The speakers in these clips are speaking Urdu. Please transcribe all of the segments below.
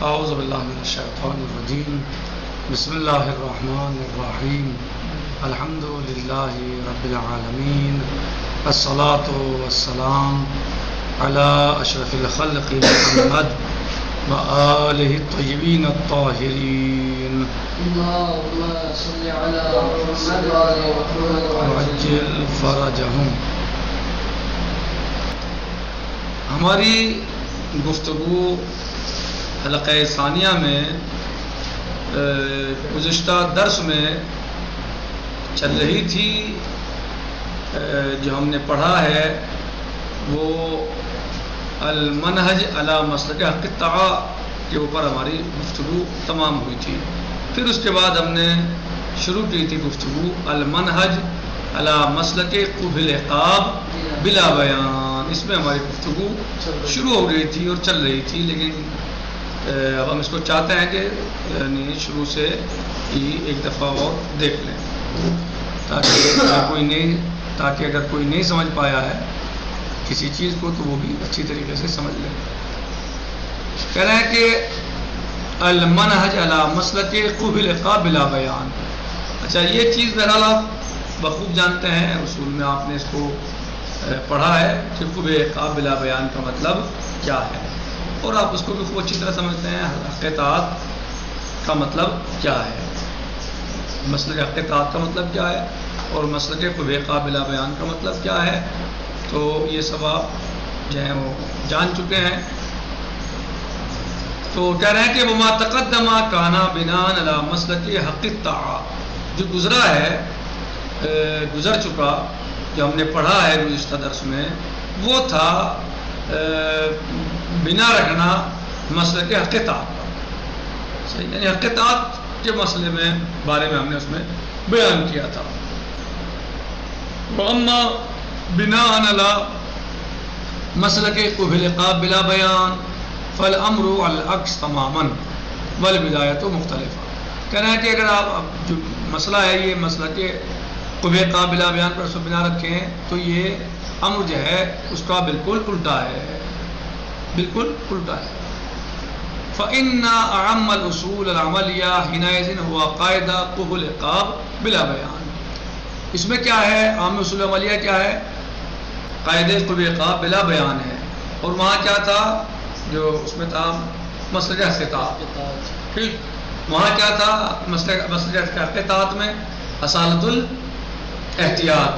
اعوذ باللہ من الشیطان الرجیم بسم اللہ الرحمن الرحیم الحمد للہ رب العالمین الصلاة والسلام علی اشرف الخلق محمد وآلہ الطیبین الطاہرین اللهم صل على محمد وعلى محمد وعجل فرجہم. ہماری گفتگو حلقہ ثانیہ میں گزشتہ درس میں چل رہی تھی. جو ہم نے پڑھا ہے وہ المنہج علی مسلک حق الطاعہ کے اوپر ہماری گفتگو تمام ہوئی تھی. پھر اس کے بعد ہم نے شروع کی تھی گفتگو المنہج علی مسلک قبح العقاب بلا بیان. اس میں ہماری گفتگو شروع ہو گئی تھی اور چل رہی تھی، لیکن اب ہم اس کو چاہتے ہیں کہ یعنی شروع سے ہی ایک دفعہ اور دیکھ لیں تاکہ اگر کوئی نہیں سمجھ پایا ہے کسی چیز کو تو وہ بھی اچھی طریقے سے سمجھ لیں. کہہ رہے ہیں کہ المنہج علی مسلک قبح العقاب بلا بیان. اچھا، یہ چیز بہرحال آپ بخوب جانتے ہیں، اصول میں آپ نے اس کو پڑھا ہے کہ قبح العقاب بلا بیان کا مطلب کیا ہے، اور آپ اس کو بھی خوب اچھی طرح سمجھتے ہیں حق اطاعت کا مطلب کیا ہے، مسلک حق اطاعت کا مطلب کیا ہے، اور مسلک قبح العقاب بلا بیان کا مطلب کیا ہے. تو یہ سب آپ جو ہیں وہ جان چکے ہیں. تو کہہ رہے ہیں کہ وما تقدم کانا بناء علی مسلک حق الطاعت. جو گزرا ہے، گزر چکا، جو ہم نے پڑھا ہے گزشتہ درس میں، وہ تھا بنا رکھنا مسلک حق اطاعت کا. صحیح، یعنی حق اطاعت کے مسئلے میں بارے میں ہم نے اس میں بیان کیا تھا. واما بناء علی مسلک قبح العقاب بلا بیان فالامر علی العکس تماما والبدایۃ مختلفہ. کہنا ہے کہ اگر آپ جو مسئلہ ہے یہ مسلک قبح العقاب بلا بیان پر اس کو بنا رکھیں تو یہ امر جو ہے اس کا بالکل الٹا ہے، بالکل الٹا ہے. فإن أعم الأصول العملیہ حینئذ هو قاعدہ قبح العقاب بلا بیان. اس میں کیا ہے، عام اصول عملیہ کیا ہے، قاعدہ قبح العقاب بلا بیان ہے. اور وہاں کیا تھا، جو اس میں تھا مسلک حق اطاعت. ٹھیک، وہاں کیا تھا مسلک حق اطاعت میں اصالۃ الاحتیاط.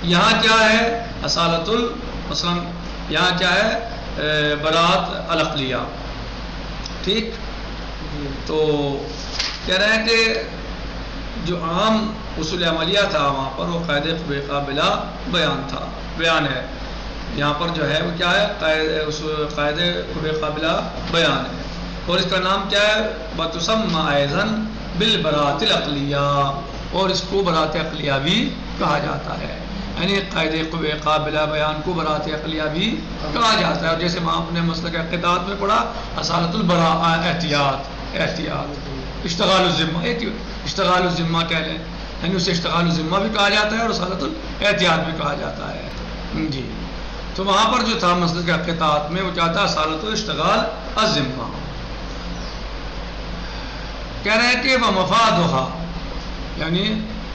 یہاں کیا ہے اصالۃ مثلا یہاں کیا ہے براءت العقلیہ. ٹھیک، تو کہہ رہے ہیں کہ جو عام اصول عملیہ تھا وہاں پر وہ قاعدہ قبح العقاب بلا بیان ہے. یہاں پر جو ہے وہ کیا ہے، قاعدہ قبح العقاب بلا بیان ہے. اور اس کا نام کیا ہے، بتسمى ايضا بالبراءۃ العقلیہ، اور اس کو براءت عقلیہ بھی کہا جاتا ہے. یعنی قاعدہ قبح العقاب بلا بیان کو براءت عقلیہ بھی کہا جاتا ہے. اور جیسے وہاں اپنے مسلک حق اطاعت میں پڑھا اصالۃ البراء احتیاط اشتغال الذمہ کہہ لیں، یعنی اسے اشتغال الذمہ بھی کہا جاتا ہے اور اصالۃ الاحتیاط بھی کہا جاتا ہے. جی، تو وہاں پر جو تھا مسلک حق اطاعت میں وہ کیا تھا، اصالۃ اشتغال الذمہ. کہہ رہے ہیں کہ وہ مفادها، یعنی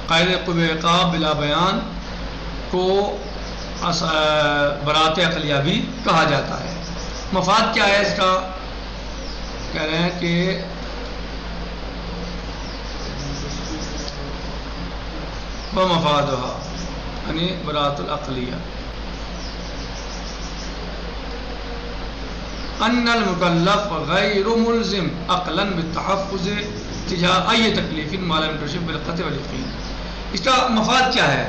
قاعدہ قبح العقاب بلا بیان کو براءت عقلیہ بھی کہا جاتا ہے. مفاد کیا ہے اس کا، کہہ رہے ہیں کہ ومفادها یعنی براءت العقلیہ ان المکلف غیر ملزم عقلا بالتحفظ تجاه ای تکلیف ما لم یکتشف بالقطع والیقین. اس کا مفاد کیا ہے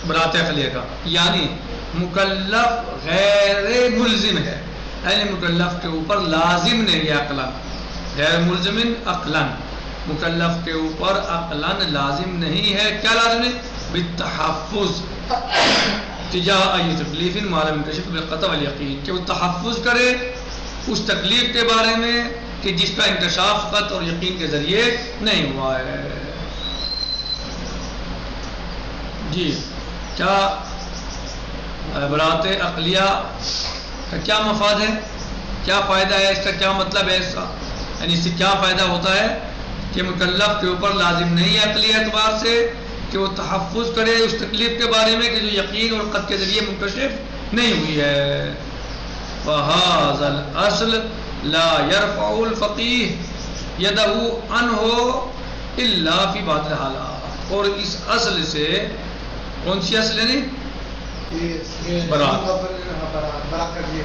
براءت عقلیہ کا، یعنی مکلف غیر ملزم ہے، یعنی مکلف کے اوپر لازم نہیں ہے عقلا، غیر ملزم عقلا، مکلف کے اوپر عقلا لازم نہیں ہے. کیا لازم ہے، بالتحفظ تجاه ای تکلیف ما لم یکتشف بالقطع والیقین، کہ وہ تحفظ کرے اس تکلیف کے بارے میں کہ جس کا انکشاف قطع اور یقین کے ذریعے نہیں ہوا ہے. جی، کیا براءت عقلیہ کا کیا مفاد ہے، کیا فائدہ ہے اس کا، کیا مطلب ہے اس کا، یعنی اس سے کیا فائدہ ہوتا ہے کہ مکلف کے اوپر لازم نہیں ہے عقلی اعتبار سے کہ وہ تحفظ کرے اس تکلیف کے بارے میں کہ جو یقین اور قط کے ذریعے منکشف نہیں ہوئی ہے. وَهَذَا الْأَصْلُ لَا يَرْفَعُ الْفَقِيهُ يَدَهُ عَنْهُ إِلَّا فِي بَعْضِ الْحَالَاتِ. اور اس اصل سے کون سی اصل ہے نہیں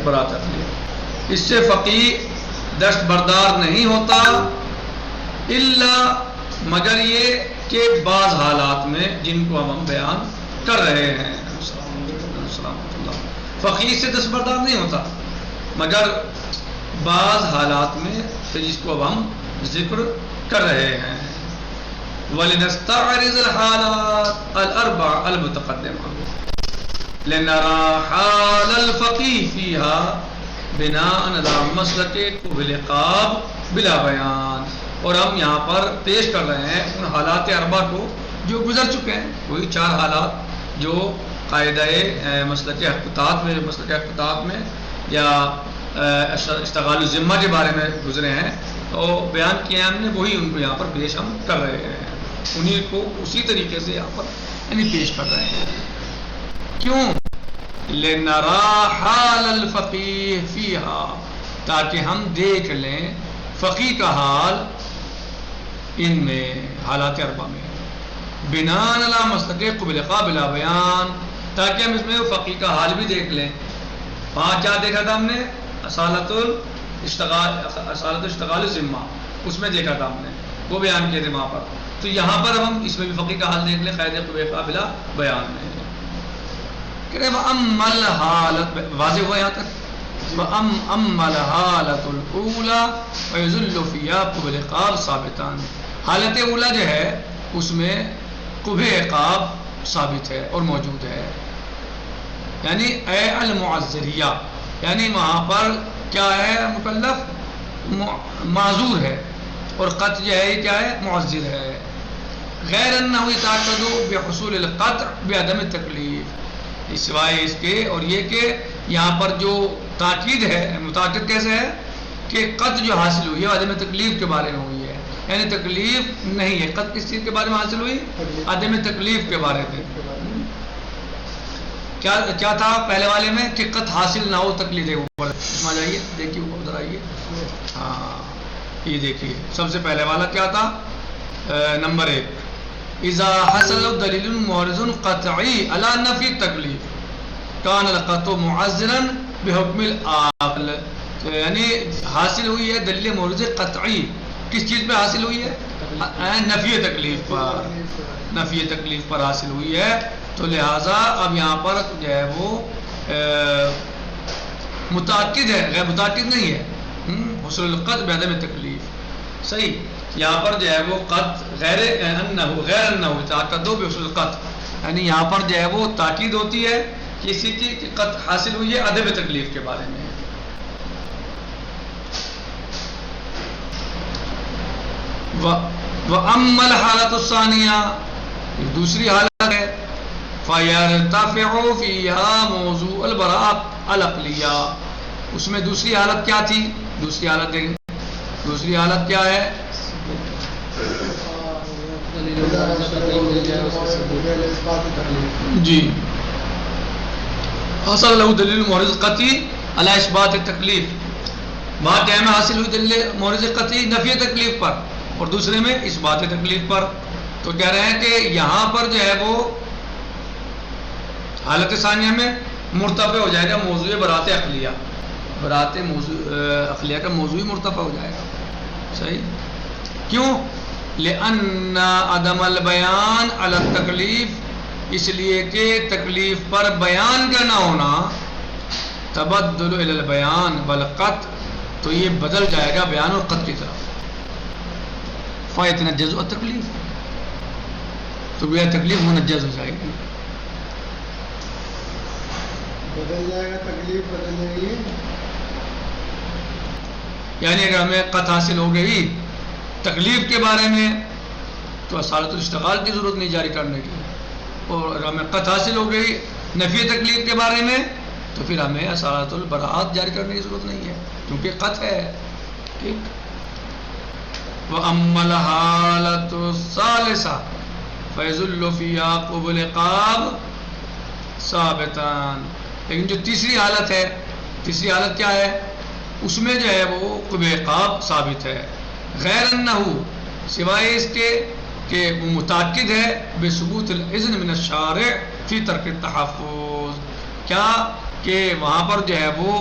برات عقلی، اس سے فقیہ دست بردار نہیں ہوتا الا مگر یہ کہ بعض حالات میں جن کو ہم بیان کر رہے ہیں. فقیہ سے دست بردار نہیں ہوتا مگر بعض حالات میں جس کو اب ہم ذکر کر رہے ہیں. وَلِنَسْتَعْرِضِ الْحَالَاتِ الْأَرْبَعَ الْمُتَقَدِّمَةِ لِنَرَى حَالَ الْفَقِيهِ فِيهَا بِنَاءً عَلَى مَسْلَكِ قُبْحِ الْعِقَابِ بِلَا بَيَانٍ. اور ہم یہاں پر پیش کر رہے ہیں ان حالات اربع کو جو گزر چکے ہیں، وہی 4 حالات جو قاعدہ مسلک حقیقات میں یا اشتغال الذمہ کے بارے میں گزرے ہیں تو بیان کیا ہم نے، وہی ان کو یہاں پر پیش ہم کر رہے ہیں، انہی کو اسی طریقے سے یہاں پر یعنی پیش کر رہے ہیں. کیوں؟ لِنَرَى حَالَ الْفَقِيهِ فِيهَا، تاکہ ہم دیکھ لیں فقیہ کا حال ان میں حالات اربع میں، بناءً علی مسلک قبل قابل بیان، تاکہ ہم اس میں فقیہ کا حال بھی دیکھ لیں. وہاں کیا دیکھا تھا ہم نے؟ اصالت اشتغال الذمہ، اس میں دیکھا تھا ہم نے، وہ بیان کیے تھے وہاں پر. تو یہاں پر ہم اس میں بھی فقیہ کا حال دیکھ لیں قاعدہ قبل قابل بیان میں. وَأَمَّا الْحَالَةُ، واضح ہوا یہاں تک؟ وَأَمَّا الْحَالَةُ الْأُولَى فَيَظُلُّ فِيهَا قُبْحُ الْعِقَابِ ثَابِتًا. حالت اولا جو ہے اس میں قبح عقاب ثابت ہے اور موجود ہے، یعنی اے المعذریہ، یعنی وہاں پر کیا ہے؟ مکلف معذور ہے اور قطع جو ہے کیا ہے؟ معذر ہے. غیر انہ یتعقد بحصول القطع بعدم التکلیف، سوائے اس کے اور یہ کہ یہاں پر جو تاکید ہے، متاکد کیسے ہے کہ قطع جو حاصل ہوئی ہے عدم تکلیف کے بارے میں ہوئی ہے، یعنی تکلیف نہیں ہے. قطع کس چیز کے بارے میں حاصل ہوئی؟ عدم تکلیف کے بارے میں. کیا تھا پہلے والے میں کہ قطع حاصل نہ ہو، تکلیف ہے. اوپر اس میں جائیے دیکھیے، اوپر ادھر آئیے. ہاں یہ دیکھیے سب سے پہلے والا کیا تھا؟ نمبر 1 اذا حصل دلیل معرض قطعی علی نفی التکلیف کان القطع معذرا بحکم العقل. یعنی حاصل ہوئی ہے دلیل معرض قطعی، کس چیز پہ حاصل ہوئی ہے؟ نفی تکلیف پر، نفی تکلیف پر حاصل ہوئی ہے. تو لہٰذا اب یہاں پر جو ہے وہ متعدد ہے، غیر متعدد نہیں ہے. حصول القطع بعدم تکلیف، صحیح. یہاں پر جو ہے وہ قطع غیر انہ تاکید بحصول القطع، یعنی یہاں پر جو ہے وہ تاکید ہوتی ہے کسی کی قطع حاصل ہوئی ہے عدم تکلیف کے بارے میں. وَأَمَّا الْحَالَةُ الثَّانِيَةُ، دوسری حالت ہے فَيَرْتَفِعُ فِيهَا مَوْضُوعُ الْبَرَاءَةِ الْعَقْلِيَّةِ. اس میں دوسری حالت کیا تھی؟ دوسری حالت دیکھیں، دوسری حالت کیا ہے؟ جی حصل له دلیل معرض قطعی علی اثبات التکلیف، وہاں کیا میں حاصل ہوئی دلیل معرض قطعی نفی تکلیف پر اور دوسرے میں اثبات تکلیف پر. تو کہہ رہے ہیں کہ یہاں پر جو ہے وہ حالت ثانیہ میں مرتفع ہو جائے گا موضوع برات عقلیہ، برات عقلیہ کا موضوع مرتفع ہو جائے گا. صحیح. کیوں؟ لأن عدم البیان علی التکلیف، اس لیے کہ تکلیف پر بیان کا نہ ہونا تبدل الی البیان بالقطع، تو یہ بدل جائے گا بیان اور قطع کی طرف. فیتنجز التکلیف، تو گویا تکلیف منجز ہو جائے گی، بدل جائے گا، تکلیف بدل جائے گی. یعنی اگر ہمیں قطع حاصل ہو گئی تکلیف کے بارے میں تو اصالت الاشتغال کی ضرورت نہیں جاری کرنے کی، اور اگر ہمیں قطع حاصل ہو گئی نفی تکلیف کے بارے میں تو پھر ہمیں اصالۃ البراءت جاری کرنے کی ضرورت نہیں ہے کیونکہ قطع ہے. ٹھیک. وَأَمَّا الْحَالَةُ الثَّالِثَةُ فَيَظُلُّ فِيهَا قُبُولُ الْعِقَابِ ثَابِتًا. لیکن جو تیسری حالت ہے، تیسری حالت کیا ہے؟ اس میں جو ہے وہ قبول عقاب ثابت ہے، غیر انہ، سوائے اس کے کہ وہ متاکد ہے بثبوت الاذن من الشارع فی ترک التحفظ. کیا کہ وہاں پر جو ہے وہ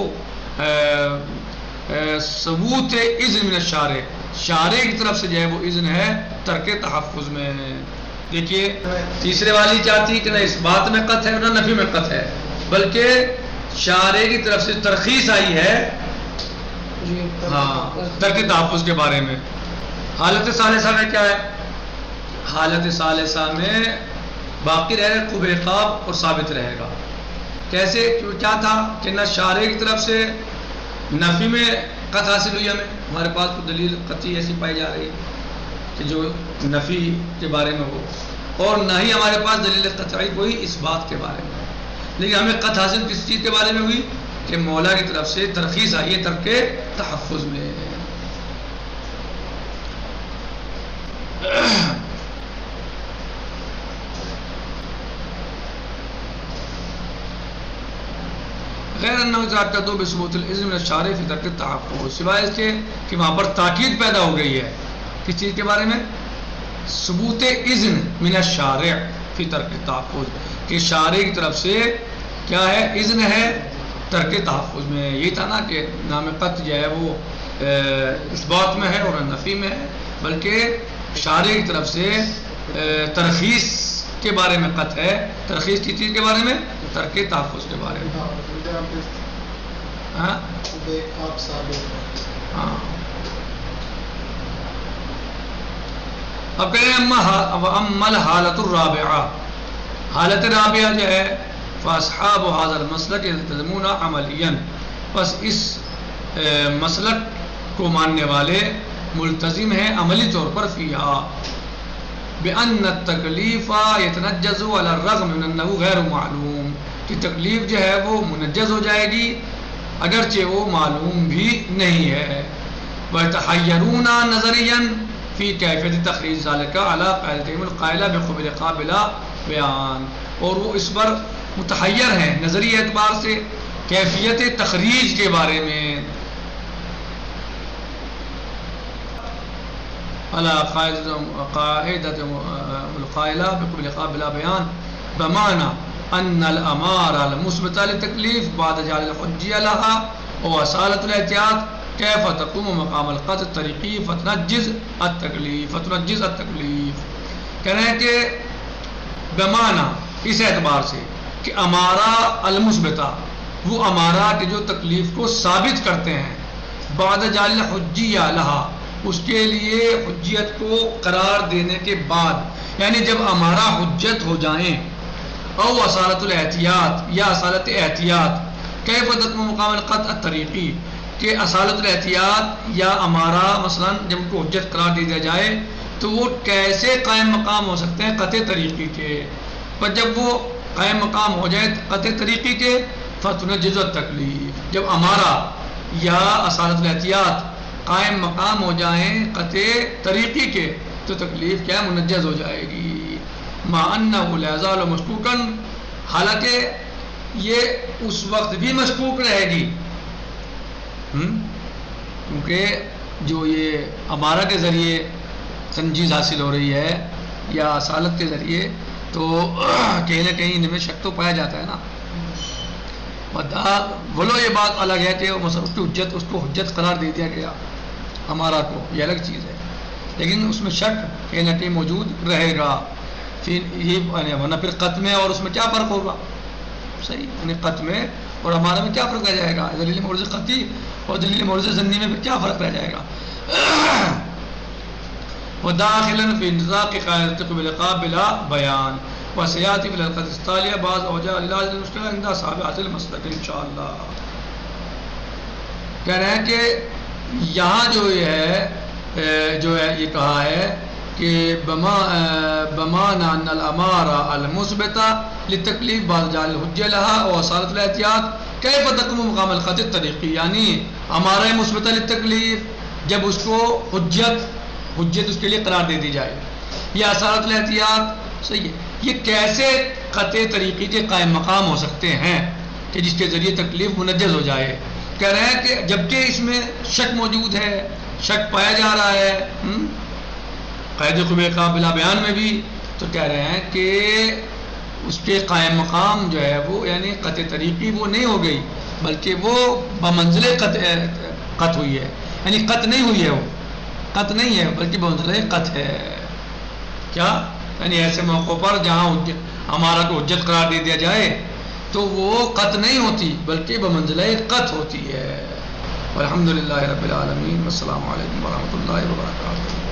ثبوت اذن من الشارع، شارع کی طرف سے جو ہے وہ اذن ہے ترک تحفظ میں. دیکھیے تیسرے والی چاہتی کہ نہ اس بات میں قط ہے نہ نفی میں قط ہے، بلکہ شارع کی طرف سے ترخیص آئی ہے ہاں ترک تحفظ کے بارے میں. حالت ثالثہ میں کیا ہے؟ حالت ثالثہ میں باقی رہے گا قبول عقاب اور ثابت رہے گا. کیسے؟ کیا تھا کہ نہ شارع کی طرف سے نفی میں قط حاصل ہوئی، ہمارے پاس کوئی دلیل قطعی ایسی پائی جا رہی کہ جو نفی کے بارے میں ہو، اور نہ ہی ہمارے پاس دلیل قطعی کوئی اس بات کے بارے میں. لیکن ہمیں قط حاصل کس چیز کے بارے میں ہوئی کہ مولا کی طرف سے ترخیص آئی ہے ترک تحفظ میں. غیر انہ ذاکرتو بثبوت الاذن من الشارع فی ترک التحفظ، سوائے اس کے کہ وہاں پر تاکید پیدا ہو گئی ہے کس چیز کے بارے میں؟ ثبوت اذن من الشارع فی ترک التحفظ، کہ شارع کی طرف سے کیا ہے؟ اذن ہے ترک تحفظ میں. یہی تھا نا کہ نام قط جو ہے وہ اس بات میں ہے اور نفی میں ہے، بلکہ شارع کی طرف سے ترخیص کے بارے میں قط ہے. ترخیص کی چیز کے بارے میں؟ ترک تحفظ کے بارے میں. ہاں اب کہہ رہے ہیں اما الحالۃ الرابعہ، حالت رابعہ جو ہے فاصحاب هذا المسلک یلتزمون عملیاً، بس اس مسلک کو ماننے والے ملتزم ہیں عملی طور پر فیہا بأن التکلیف یتنجز علی الرغم من انہ غیر معلوم، کہ تکلیف جو ہے وہ منجز ہو جائے گی اگرچہ وہ معلوم بھی نہیں ہے. ویتحیرون نظریا فی کیفیت تخریج ذالک علی قاعدتہم القائلہ بقبول عقاب بلا بیان، اور وہ اس پر متحیر ہیں نظری اعتبار سے کیفیت تخریج کے بارے میں علی قاعدۃ القائلہ بقبول عقاب بلا بیان بمعنى ان الامارہ المثبتہ للتکلیف بعد جعل الحجیہ لها واصالۃ الاحتیاط کیف تقوم مقام القطع الطریقی فتنجز التکلیف. کہہ رہے ہیں کہ بمعنی اس اعتبار سے کہ امارہ المثبتہ، وہ امارہ کہ جو تکلیف کو ثابت کرتے ہیں، بعد جعل الحجیہ لها، اس کے لیے حجیت کو قرار دینے کے بعد، یعنی جب امارہ حجت ہو جائیں، او اصالت الاحتیاط یا اصالت احتیاط، کیف تقوم مقام القطع الطریقی، کہ اصالت الاحتیاط یا امارہ مثلا جب ان کو حجت قرار دیا جائے تو وہ کیسے قائم مقام ہو سکتے ہیں؟ قطع طریقی کے. پر جب وہ قائم مقام ہو جائے قطع طریقی کے فتنجز التکلیف، جب امارہ یا اصالت الاحتیاط قائم مقام ہو جائیں قطع طریقی کے تو تکلیف کیا منجز ہو جائے گی. مع انہ لا یزال مشکوکا، حالانکہ یہ اس وقت بھی مشکوک رہے گی کیونکہ جو یہ امارہ کے ذریعے تنجیز حاصل ہو رہی ہے یا اصالت کے ذریعے، تو کہیں نہ کہیں ان میں شک تو پایا جاتا ہے نا. بولو یہ بات الگ ہے کہ اس کی حجت، اس کو حجت قرار دے دیا گیا امارہ کو، یہ الگ چیز ہے، لیکن اس میں شک کہیں نہ کہیں موجود رہے گا. پھر یہ ورنہ پھر قط میں اور اس میں کیا فرق ہوگا؟ صحیح، یعنی قط میں اور ہمارے میں کیا فرق رہ جائے گا؟ دلیل مورز قطعی اور دلیل مورز ظنی میں پھر کیا فرق رہ جائے گا؟ وداخلا فی نطاق قاعدۃ قبول عقاب بلا بیان وسیاتی فی الحلقۃ التالیہ بعض اوجہ علاج المشکلہ عند اصحاب هذا المسلک انشاءاللہ. کہہ رہے ہیں کہ یہاں جو یہ کہا ہے کہ بمعنى ان الامارہ المثبتہ للتکلیف بعد جعل الحجہ لها واصالۃ الاحتیاط کیف تقوم مقام القطع طریقی، یعنی ہمارا مثبت التکلیف جب اس کو حجت اس کے لیے قرار دے دی جائے، یہ اثرات الاحتیاط صحیح ہے، یہ کیسے قطع طریقی کے قائم مقام ہو سکتے ہیں کہ جس کے ذریعے تکلیف منجز ہو جائے؟ کہہ رہے ہیں کہ جبکہ اس میں شک موجود ہے، شک پایا جا رہا ہے قید قوہ عقاب بلا بیان میں بھی، تو کہہ رہے ہیں کہ اس کے قائم مقام جو ہے وہ یعنی قطع طریقی وہ نہیں ہو گئی، بلکہ وہ بمنزل قط ہوئی ہے، یعنی قط نہیں ہوئی ہے، وہ قط نہیں ہے بلکہ بمنزل قط ہے۔ کیا یعنی ایسے موقعوں پر جہاں ہمارا کو حجت قرار دے دیا جائے تو وہ قط نہیں ہوتی بلکہ بمنزلہ قط ہوتی ہے۔ والحمدللہ رب العالمین، والسلام علیکم ورحمۃ اللہ وبرکاتہ۔